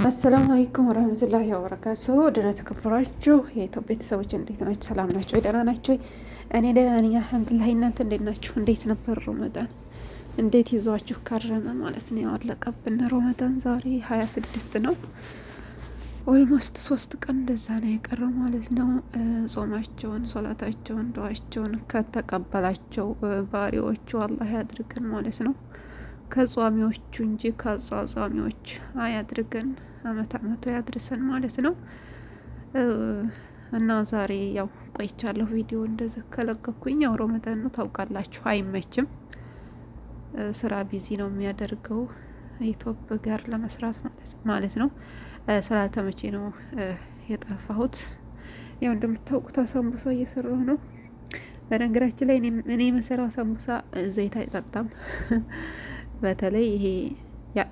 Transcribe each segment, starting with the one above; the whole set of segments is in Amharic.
አሰላሙ አለይኩም ወረህመቱላሂ ወበረካቱሁ። ደህና ተከበራችሁ የኢትዮጵያ ቤተሰቦች እንዴት ናችሁ? ሰላም ናቸው? ደህና ናቸው? እኔ ደህና ነኝ አልሐምዱሊላህ። እናንተ እንዴት ናችሁ? እንዴት ነበር ረመዳን? እንዴት ይዟችሁ ከረመ ማለት ነው? ያለቀብን ረመዳን ዛሬ 26 ነው። ኦልሞስት 3 ቀን እንደዛ ነው የቀረው ማለት ነው። ጾማቸውን፣ ሶላታቸውን፣ ዱዓቸውን ከተቀበላቸው ባሪዎቹ አላህ ያድርገን ማለት ነው። ከጿሚዎቹ እንጂ ከአጿጿሚዎች አያድርገን፣ አመት አመቱ ያድርሰን ማለት ነው። እና ዛሬ ያው ቆይቻለሁ ቪዲዮ እንደዚህ ከለቀኩኝ። ያው ረመዳን ነው ታውቃላችሁ፣ አይመችም። ስራ ቢዚ ነው የሚያደርገው ዩቲዩብ ጋር ለመስራት ማለት ነው። ስላልተመቼ ነው የጠፋሁት። ያው እንደምታውቁት አሳምቡሳ እየሰራሁ ነው። በነገራችን ላይ እኔ የምሰራው አሳምቡሳ ዘይት አይጠጣም። በተለይ ይሄ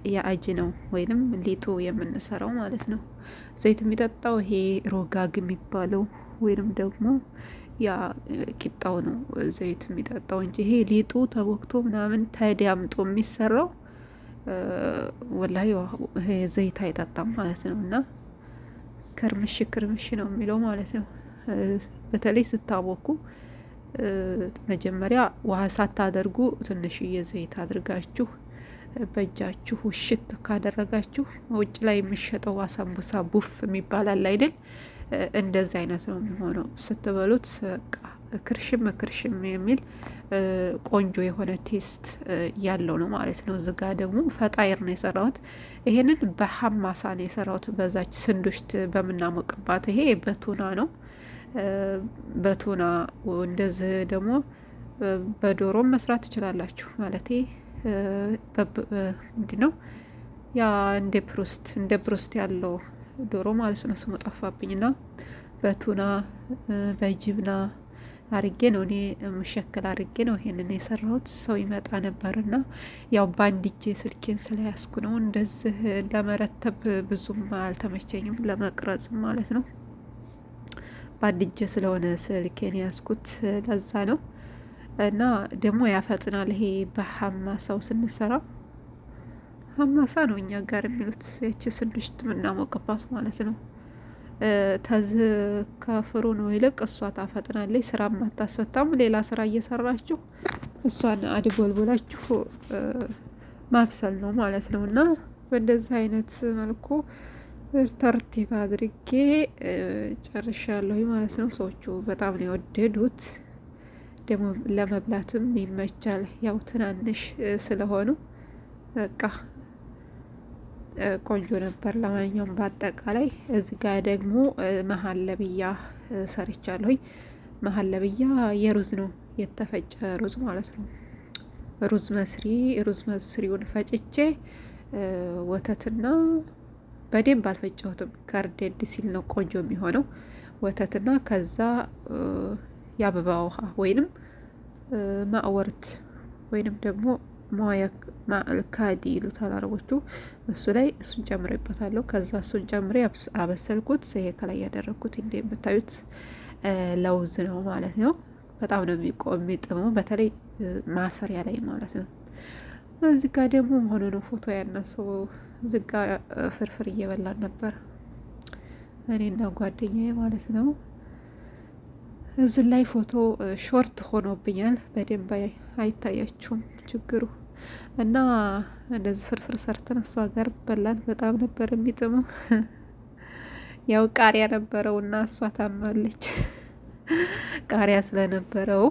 የአጅ ነው ወይንም ሊጡ የምንሰራው ማለት ነው። ዘይት የሚጠጣው ይሄ ሮጋግ የሚባለው ወይንም ደግሞ ያ ቂጣው ነው ዘይት የሚጠጣው እንጂ ይሄ ሊጡ ተወክቶ ምናምን ተዳምጦ የሚሰራው ወላሂ ይሄ ዘይት አይጠጣም ማለት ነው። እና ክርምሽ ክርምሽ ነው የሚለው ማለት ነው። በተለይ ስታቦኩ መጀመሪያ ውሃ ሳታደርጉ ትንሽዬ ዘይት አድርጋችሁ በእጃችሁ ውሽት ካደረጋችሁ ውጭ ላይ የሚሸጠው አሳምቡሳ ቡፍ የሚባል አለ አይደል? እንደዚህ አይነት ነው የሚሆነው። ስትበሉት ክርሽም ክርሽም የሚል ቆንጆ የሆነ ቴስት ያለው ነው ማለት ነው። እዚጋ ደግሞ ፈጣይር ነው የሰራሁት። ይሄንን በሀማሳ ነው የሰራሁት፣ በዛች ስንዱሽት በምናሞቅባት። ይሄ በቱና ነው በቱና እንደዚህ ደግሞ በዶሮም መስራት ትችላላችሁ። ማለት ምንድን ነው ያ እንደ ፕሮስት ያለው ዶሮ ማለት ነው። ስሙ ጠፋብኝና በቱና በጅብና አርጌ ነው እኔ መሸከል አርጌ ነው ይሄንን የሰራሁት። ሰው ይመጣ ነበርና ያው በአንድ እጄ ስልኬን ስለያዝኩ ነው እንደዚህ ለመረተብ ብዙም አልተመቸኝም፣ ለመቅረጽም ማለት ነው። በአንድ እጄ ስለሆነ ስልኬን ያዝኩት ለዛ ነው። እና ደግሞ ያፈጥናል። ይሄ በሀማሳው ስንሰራ ሀማሳ ነው እኛ ጋር የሚሉት፣ ያቺ ስንዱሽት ምናሞቅባት ማለት ነው። ተዝ ከፍሩን ይልቅ እሷ ታፈጥናለች። ስራ ማታስፈታም። ሌላ ስራ እየሰራችሁ እሷን አድቦልቦላችሁ ማብሰል ነው ማለት ነው። እና በእንደዚህ አይነት መልኩ ተርቲብ አድርጌ ጨርሻለሁ ማለት ነው። ሰዎቹ በጣም ነው የወደዱት። ደግሞ ለመብላትም ይመቻል። ያው ትናንሽ ስለሆኑ በቃ ቆንጆ ነበር። ለማንኛውም በአጠቃላይ እዚህ ጋር ደግሞ መሀለብያ ሰርቻለሁኝ። መሀለብያ የሩዝ ነው፣ የተፈጨ ሩዝ ማለት ነው። ሩዝ መስሪውን ፈጭቼ ወተትና በደንብ አልፈጨሁትም፣ ከርደድ ሲል ነው ቆንጆ የሚሆነው። ወተትና ከዛ የአበባ ውሃ ወይንም ማዕወርት ወይንም ደግሞ ማልካዲ ይሉታል አረቦቹ። እሱ ላይ እሱን ጨምሬበታለሁ። ከዛ እሱን ጨምሬ አበሰልኩት። ይሄ ከላይ ያደረግኩት እንደምታዩት ለውዝ ነው ማለት ነው። በጣም ነው የሚጥመው፣ በተለይ ማሰሪያ ላይ ማለት ነው። እዚህ ጋ ደግሞ ሆኖ ነው ፎቶ ያነሰው። እዚህ ጋ ፍርፍር እየበላን ነበር እኔና ጓደኛዬ ማለት ነው። እዚህ ላይ ፎቶ ሾርት ሆኖብኛል፣ በደንብ አይታያችሁም ችግሩ። እና እንደዚህ ፍርፍር ሰርተን እሷ ጋር በላን። በጣም ነበር የሚጥመው። ያው ቃሪያ ነበረው እና እሷ ታማለች ቃሪያ ስለነበረው፣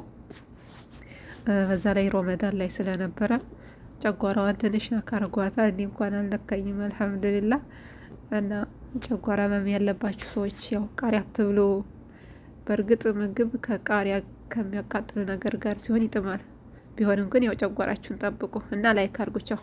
በዛ ላይ ረመዳን ላይ ስለነበረ ጨጓራዋን ትንሽ ነካርጓታል። እኔ እንኳን አልነካኝም አልሐምዱሊላህ። እና ጨጓራ ህመም ያለባችሁ ሰዎች ያው ቃሪያ አትብሉ። በእርግጥ ምግብ ከቃሪያ ከሚያቃጥል ነገር ጋር ሲሆን ይጥማል። ቢሆንም ግን ያው ጨጓራችሁን ጠብቁ እና ላይክ አድርጉ። ቻው።